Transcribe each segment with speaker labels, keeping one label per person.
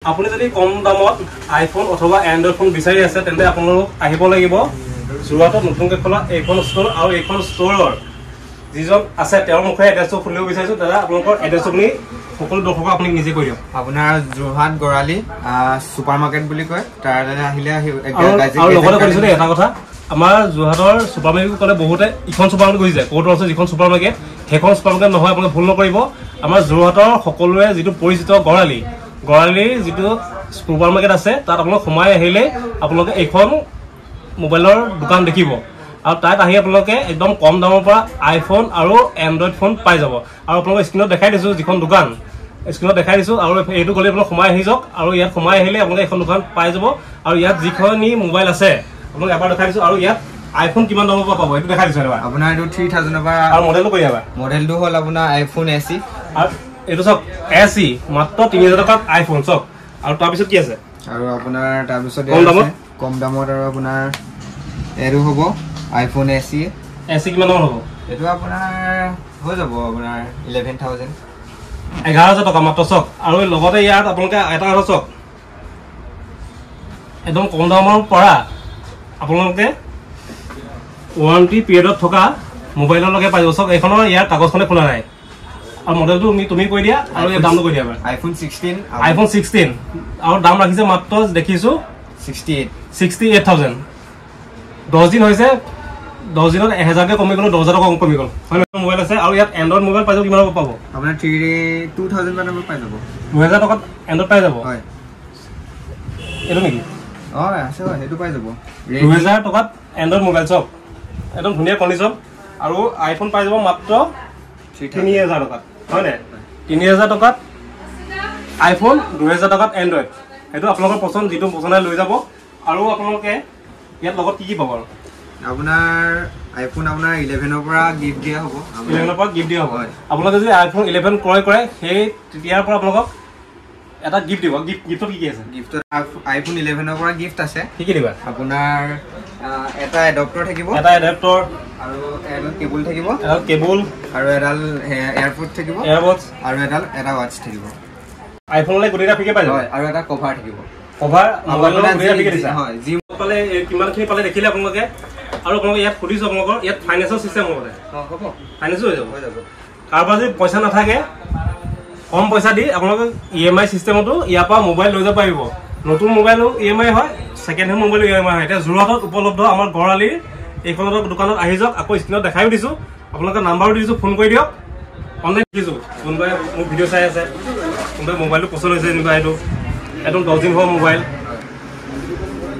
Speaker 1: আপুনি যদি কম দামত আইফোন অথবা এন্ড্ৰইড ফোন বিচাৰি আছে তেন্তে আপোনালোক আহিব লাগিব যোৰহাটত নতুনকৈ খোলা এইখন ষ্ট'ৰ আৰু এইখন ষ্ট'ৰৰ যিজন আছে তেওঁৰ মুখে এড্ৰেছটো খুলিব বিচাৰিছোঁ দাদা আপোনালোকৰ এড্ৰেছটো আপুনি সকলো দৰ্শকক আপুনি নিজে কৈ দিয়ক
Speaker 2: আপোনাৰ যোৰহাট গৰালি ছুপাৰ মাৰ্কেট বুলি কয় তাৰে আহিলে
Speaker 1: আৰু লগতে কৈছোঁ দেই এটা কথা আমাৰ যোৰহাটৰ ছুপাৰ মাৰ্কেট ক'লে বহুতে ইখন ছুপাৰ মাৰ্কেট গৈছে ক'ৰ্টৰ আছে যিখন ছুপাৰ মাৰ্কেট সেইখন ছুপাৰ মাৰ্কেট নহয় আপোনালোকে ভুল নকৰিব আমাৰ যোৰহাটৰ সকলোৱে যিটো পৰিচিত গৰালিৰ যিটো ছুপাৰ মাৰ্কেট আছে তাত আপোনালোক সোমাই আহিলে আপোনালোকে এইখন মোবাইলৰ দোকান দেখিব আৰু তাত আহি আপোনালোকে একদম কম দামৰ পৰা আইফোন আৰু এন্ড্ৰইড ফোন পাই যাব আৰু আপোনালোকে স্ক্ৰীনত দেখাই দিছোঁ যিখন দোকান স্ক্ৰীনত দেখাই দিছোঁ আৰু এইটো গ'লে আপোনালোক সোমাই আহি যাওক আৰু ইয়াত সোমাই আহিলে আপোনালোকে এখন দোকান পাই যাব আৰু ইয়াত যিখনি মোবাইল আছে আপোনালোকে এবাৰ দেখাই দিছোঁ আৰু ইয়াত আইফোন কিমান দামৰ পৰা পাব এইটো দেখাই দিছোঁ এবাৰ
Speaker 2: আপোনাৰ এইটো 3000 পৰা
Speaker 1: আৰু মডেলটো কৈ দিবা
Speaker 2: মডেলটো হ'ল আপোনাৰ আইফোন SE
Speaker 1: আৰু এইটো চাওক SE মাত্ৰ 3000 টকাত আইফোন চাওক আৰু তাৰপিছত কি আছে
Speaker 2: আৰু আপোনাৰ তাৰপিছত কম দামত আৰু আপোনাৰ এৰো হ'ব আইফোন SE
Speaker 1: কিমান দামৰ হ'ব
Speaker 2: এইটো আপোনাৰ হৈ যাব আপোনাৰ 11000
Speaker 1: 11,000 টকা মাত্ৰ চাওক আৰু লগতে ইয়াত আপোনালোকে এটা কথা চাওক একদম কম দামৰ পৰা আপোনালোকে ৱাৰেণ্টি পিৰিয়ডত থকা মোবাইলৰ লগে পাই যাব চাওক এইখনৰ ইয়াৰ কাগজখনে খোলা নাই আৰু মডেলটো তুমি কৈ দিয়া আৰু ইয়াৰ দামটো কৈ দিয়া
Speaker 2: আইফোন
Speaker 1: 16 আৰু দাম ৰাখিছে মাত্ৰ দেখিছোঁ 68,000 10 দিন হৈছে 10 দিনত 1000কে কমি গ'ল 10,000 টকা কমি গ'ল হয় মোবাইল আছে আৰু ইয়াত এন্ড্ৰইড মোবাইল পাই যাব কিমান পাব
Speaker 2: আপোনাৰ 2000 মানৰ পাই যাব
Speaker 1: 2000 টকাত এন্ড্ৰইড পাই যাব
Speaker 2: হয়
Speaker 1: এইটো নেকি
Speaker 2: আছে সেইটো পাই যাব
Speaker 1: 2000 টকাত এন্ড্ৰইড মোবাইল চব একদম ধুনীয়া কণ্ডিশ্যন আৰু আইফোন পাই যাব মাত্ৰ 3000 টকাত হয় নে 3000 টকাত আইফোন 2000 টকাত এন্ড্ৰইড সেইটো আপোনালোকৰ পছন্দ যিটো পছন্দ লৈ যাব আৰু আপোনালোকে ইয়াত লগত কি পাব আৰু
Speaker 2: আপোনাৰ আইফোন আপোনাৰ 11 পৰা গিফ্ট দিয়া হ'ব
Speaker 1: 11 পৰা গিফ্ট দিয়া হ'ব আপোনালোকে যদি আইফোন 11 ক্ৰয় কৰে সেই তেতিয়াৰ পৰা আপোনালোকক এটা গিফ্ট দিব গিফ্টত কি আছে
Speaker 2: গিফ্টত আইফোন 11 পৰা গিফ্ট আছে
Speaker 1: কি দিবা
Speaker 2: আপোনাৰ এটা এডাপ্টাৰ থাকিব
Speaker 1: আৰু
Speaker 2: এডাল কেবল থাকিব আৰু এডাল এয়াৰপড থাকিব আৰু এটা ৱাচ থাকিব
Speaker 1: আইফোনলৈ গোটেইটা ফ্ৰীকে পাই যাব
Speaker 2: আৰু এটা কভাৰ থাকিব
Speaker 1: মোবাইলৰ গোটেইটা ফ্ৰীকে দিছা হয় যি পালে কিমানখিনি পালে দেখিলে আপোনালোকে আৰু আপোনালোকে ইয়াত সুধিছোঁ আপোনালোকৰ ইয়াত ফাইনেন্সৰ চিষ্টেম হ'ব
Speaker 2: হ'ব
Speaker 1: ফাইনেন্সো হৈ যাব কাৰোবাৰ যদি পইচা নাথাকে কম পইচা দি আপোনালোকে EMI চিষ্টেমতো ইয়াৰ পৰা মোবাইল লৈ যাব পাৰিব নতুন মোবাইলো EMI হয় ছেকেণ্ড হেণ্ড মোবাইলো EMI হয় এতিয়া যোৰহাটত উপলব্ধ আমাৰ গৰালিৰ এইখনৰ দোকানত আহি যাওক আকৌ স্ক্ৰীণত দেখাইও দিছোঁ আপোনালোকে নাম্বাৰো দিছোঁ ফোন কৰি দিয়ক অনলাইন দিছোঁ কোনোবাই মোক ভিডিঅ' চাই আছে কোনোবাই মোবাইলটো পচন্দ হৈছে যেনিবা এইটো একদম 10 দিন হোৱা মোবাইল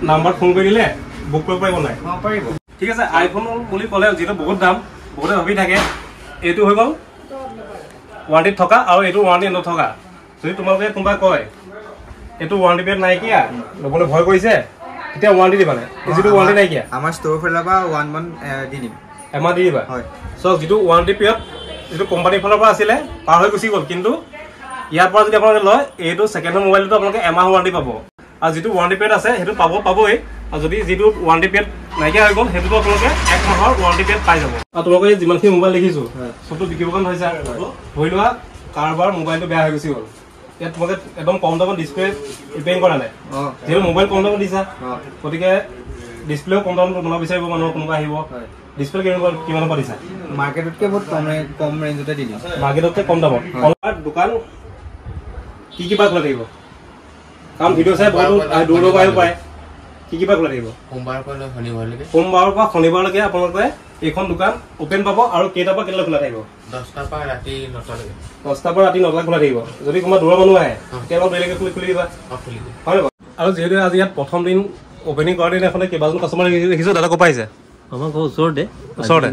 Speaker 1: নাম্বাৰ ফোন কৰি দিলে বুক কৰিব পাৰিব নাই
Speaker 2: পাৰিব
Speaker 1: ঠিক আছে আইফোন বুলি ক'লে যিটো বহুত দাম বহুতে ভাবি থাকে এইটো হৈ গ'ল ৱাৰেণ্টিত থকা আৰু এইটো ৱাৰেণ্টি নথকা যদি তোমালোকে কোনোবাই কয় এইটো ৱাৰেণ্টি পিৰিয়ড নাইকিয়া ল'বলৈ ভয় কৰিছে তেতিয়া ৱাৰেণ্টি দিবানে যিটো ৱাৰেণ্টি নাইকিয়া
Speaker 2: আমাৰ ষ্ট'ৰ ফালৰ পৰা 1 মান্থ দি দিম
Speaker 1: এমাহ দি দিবা
Speaker 2: হয়
Speaker 1: চ' যিটো ৱাৰেণ্টি পিৰিয়ড যিটো কোম্পানীৰ ফালৰ পৰা আছিলে পাৰ হৈ গুচি গ'ল কিন্তু ইয়াৰ পৰা যদি আপোনালোকে লয় এইটো ছেকেণ্ড হেণ্ড মোবাইলটো আপোনালোকে এমাহ ৱাৰেণ্টি পাব আৰু যিটো ৱাৰেণ্টি পিৰিয়ড আছে সেইটো পাবই আৰু যদি যিটো ৱাৰেণ্টি পিৰিয়ড নাইকিয়া হৈ গ'ল সেইটোতো আপোনালোকে 1 মাহৰ ৱাৰেণ্টি পিৰিয়ড পাই যাব আৰু তোমালোকে যিমানখিনি মোবাইল দেখিছোঁ চবটো বিকিব কাৰণে হৈছে ধৰি লোৱা কাৰোবাৰ মোবাইলটো বেয়া হৈ গুচি গ'ল ইয়াত তোমালোকে একদম কম দামত ডিছপ্লে ৰিপেয়াৰিং কৰা নাই যিহেতু মোবাইল কম দামত দিছা গতিকে ডিছপ্লেও কম দামত বনাব বিচাৰিব মানুহৰ কোনোবা আহিব ডিছপ্লে কিমানৰ পৰা দিছা
Speaker 2: মাৰ্কেটতকৈ বহুত কম ৰেঞ্জতে দি দিম
Speaker 1: মাৰ্কেটতকৈ কম দামত দোকান কি বা খোলা থাকিব কাৰণ ভিডিঅ' চাই বহুত দূৰ দূৰৰ আহিব পাৰে কি বা খোলা থাকিব সোমবাৰৰ পৰা শনিবাৰলৈকে আপোনালোকে এইখন দোকান অপেন পাব আৰু কেইটাৰ পৰা কেইটালৈ খোলা থাকিব
Speaker 3: 10টাৰ পৰা ৰাতি 9টালৈকে
Speaker 1: 10টাৰ পৰা ৰাতি 9টালৈ খোলা থাকিব যদি কোনোবা দূৰৰ মানুহ আহে তেতিয়া অলপ দেৰিলৈকে খুলি দিবা হয় আৰু যিহেতু আজি ইয়াত প্ৰথম দিন অপেনিং কৰা দিনাখনে কেইবাজন কাষ্টমাৰ দেখিছোঁ দাদা ক'ৰ পৰা আহিছে
Speaker 4: আমাৰ ঘৰ ওচৰতে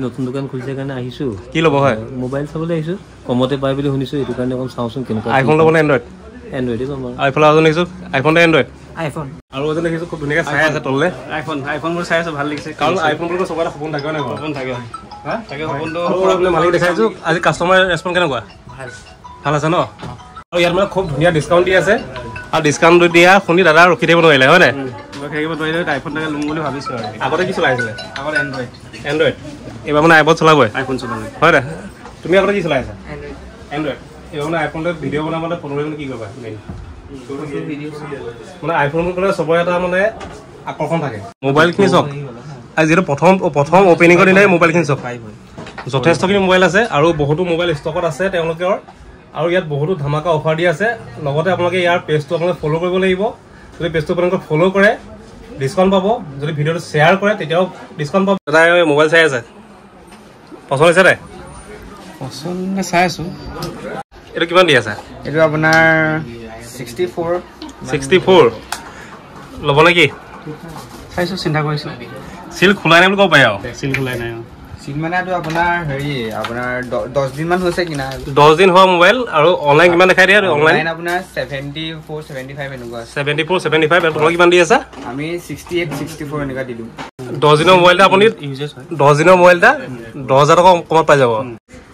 Speaker 4: নতুন দোকান খুলিছে কাৰণে আহিছোঁ
Speaker 1: কি ল'ব হয়
Speaker 4: মোবাইল চাবলৈ আহিছোঁ কমতে পাই বুলি শুনিছোঁ এইটো কাৰণে অকণ চাওঁচোন কেনেকুৱা
Speaker 1: আইফোন ল'ব নে
Speaker 4: এণ্ড্ৰইডে ল'ম
Speaker 1: আইফোন এজন দেখিছোঁ আইফোনটো এণ্ড্ৰইড
Speaker 4: আইফোন
Speaker 1: আৰু এজন দেখিছোঁ খুব ধুনীয়াকৈ চাই আছে তললৈ
Speaker 4: আইফোনবোৰ চাই আছোঁ ভাল লাগিছে
Speaker 1: কাৰণ আইফোনটো চবৰে সপোন থাকে নাই সপোন থাকে
Speaker 4: তাকে সপোনটো
Speaker 1: মালিক দেখাইছোঁ আজি কাষ্টমাৰ ৰেচপঞ্চ কেনেকুৱা ভাল আছে ন আৰু ইয়াত মানে খুব ধুনীয়া ডিছকাউণ্ট দি আছে আৰু ডিছকাউণ্ট দিয়া শুনি দাদা ৰখি থাকিব নোৱাৰিলে হয় নাই
Speaker 4: থাকিব নোৱাৰিলে আইফোন তাকে ল'ম বুলি ভাবিছোঁ আৰু
Speaker 1: আগতে কি চলাইছিলে
Speaker 4: আগতে
Speaker 1: এণ্ড্ৰইড এইবাৰ মানে আইফোন চলাবই
Speaker 4: আইফোন চলাব
Speaker 1: হয় নাই তুমি আগতে কি চলাই আছা এণ্ড্ৰইড এইবাৰ মানে আইফোনটো ভিডিঅ' বনাবলৈ ফোন কৰিবলৈ কি কৰিবা মেইন মানে আইফোন ক'লে চবৰে এটা মানে আকৰ্ষণ থাকে মোবাইলখিনি চাওক আজি যিহেতু প্ৰথম অপেনিঙৰ দিনাই মোবাইলখিনি চাওক যথেষ্টখিনি মোবাইল আছে আৰু বহুতো মোবাইল ষ্টকত আছে তেওঁলোকৰ আৰু ইয়াত বহুতো ধামাকা অফাৰ দি আছে লগতে আপোনালোকে ইয়াৰ পেজটো আপোনালোকে ফ'ল' কৰিব লাগিব যদি পেজটো আপোনালোকে ফ'ল' কৰে ডিছকাউণ্ট পাব যদি ভিডিঅ'টো শ্বেয়াৰ কৰে তেতিয়াও ডিছকাউণ্ট পাব দাদা মোবাইল চাই আছে পচন্দ হৈছে নাই
Speaker 2: পচন্দ চাই আছোঁ
Speaker 1: এইটো কিমান দি আছে
Speaker 2: এইটো আপোনাৰ 64
Speaker 1: ল'ব নেকি
Speaker 2: চাইছোঁ চিন্তা কৰিছোঁ
Speaker 1: চিল খোলাই নাই বুলি ক'ব পাৰে আৰু চিল খোলাই নাই
Speaker 2: চিল মানে এইটো আপোনাৰ হেৰি আপোনাৰ 10 দিনমান হৈছে কিনা
Speaker 1: 10 দিন হোৱা মোবাইল আৰু অনলাইন কিমান দেখাই দিয়ে
Speaker 2: অনলাইন আপোনাৰ 74 75 এনেকুৱা
Speaker 1: 74 75 তোমালোক কিমান দি আছে
Speaker 2: আমি 68 64 এনেকুৱা দিলোঁ
Speaker 1: 10 দিনৰ মোবাইল এটা আপুনি 10 দিনৰ মোবাইল এটা 10,000 টকা কমত পাই যাব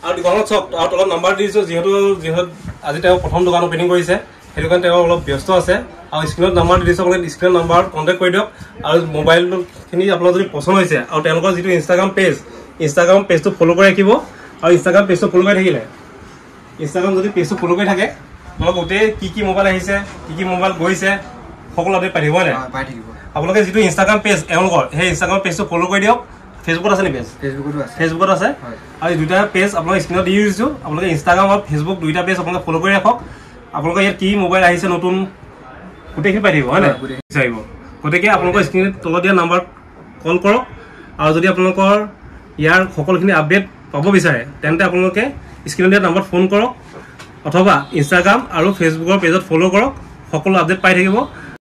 Speaker 1: আৰু দোকানত চব আৰু তলত নাম্বাৰ দি দিছোঁ যিহেতু আজি তেওঁ প্ৰথম দোকান অপেনিং কৰিছে সেইটো কাৰণে তেওঁ অলপ ব্যস্ত আছে আৰু স্ক্ৰীণত নাম্বাৰ দি দিছোঁ আপোনালোকে স্ক্ৰীণৰ নাম্বাৰত কণ্টেক্ট কৰি দিয়ক আৰু মোবাইলখিনি আপোনাৰ যদি পচন্দ হৈছে আৰু তেওঁলোকৰ যিটো ইনষ্টাগ্ৰাম পেজটো ফ'ল' কৰি ৰাখিব আৰু ইনষ্টাগ্ৰাম পেজটো ফ'ল' কৰি থাকিলে ইনষ্টাগ্ৰাম যদি পেজটো ফ'ল' কৰি থাকে আপোনালোকে গোটেই কি মোবাইল আহিছে কি মোবাইল গৈছে সকলো আপডেট পাই থাকিব হয় নাই আপোনালোকে যিটো ইনষ্টাগ্ৰাম পেজ এওঁলোকৰ সেই ইনষ্টাগ্ৰাম পেজটো ফ'ল' কৰি দিয়ক ফেচবুকত আছে নেকি পেজ ফেচবুকত আছে আৰু দুটা পেজ আপোনালোকে স্ক্ৰীণত দি দিছোঁ আপোনালোকে ইনষ্টাগ্ৰাম আৰু ফেচবুক দুইটা পেজ আপোনালোকে ফ'ল' কৰি ৰাখক আপোনালোকৰ ইয়াত কি মোবাইল আহিছে নতুন গোটেইখিনি পাই থাকিব হয় নাই বিচাৰিব গতিকে আপোনালোকৰ স্ক্ৰীণত তলত দিয়া নাম্বাৰত কল কৰক আৰু যদি আপোনালোকৰ ইয়াৰ সকলোখিনি আপডেট পাব বিচাৰে তেন্তে আপোনালোকে স্ক্ৰীণত দিয়া নাম্বাৰত ফোন কৰক অথবা ইনষ্টাগ্ৰাম আৰু ফেচবুকৰ পেজত ফ'ল' কৰক সকলো আপডেট পাই থাকিব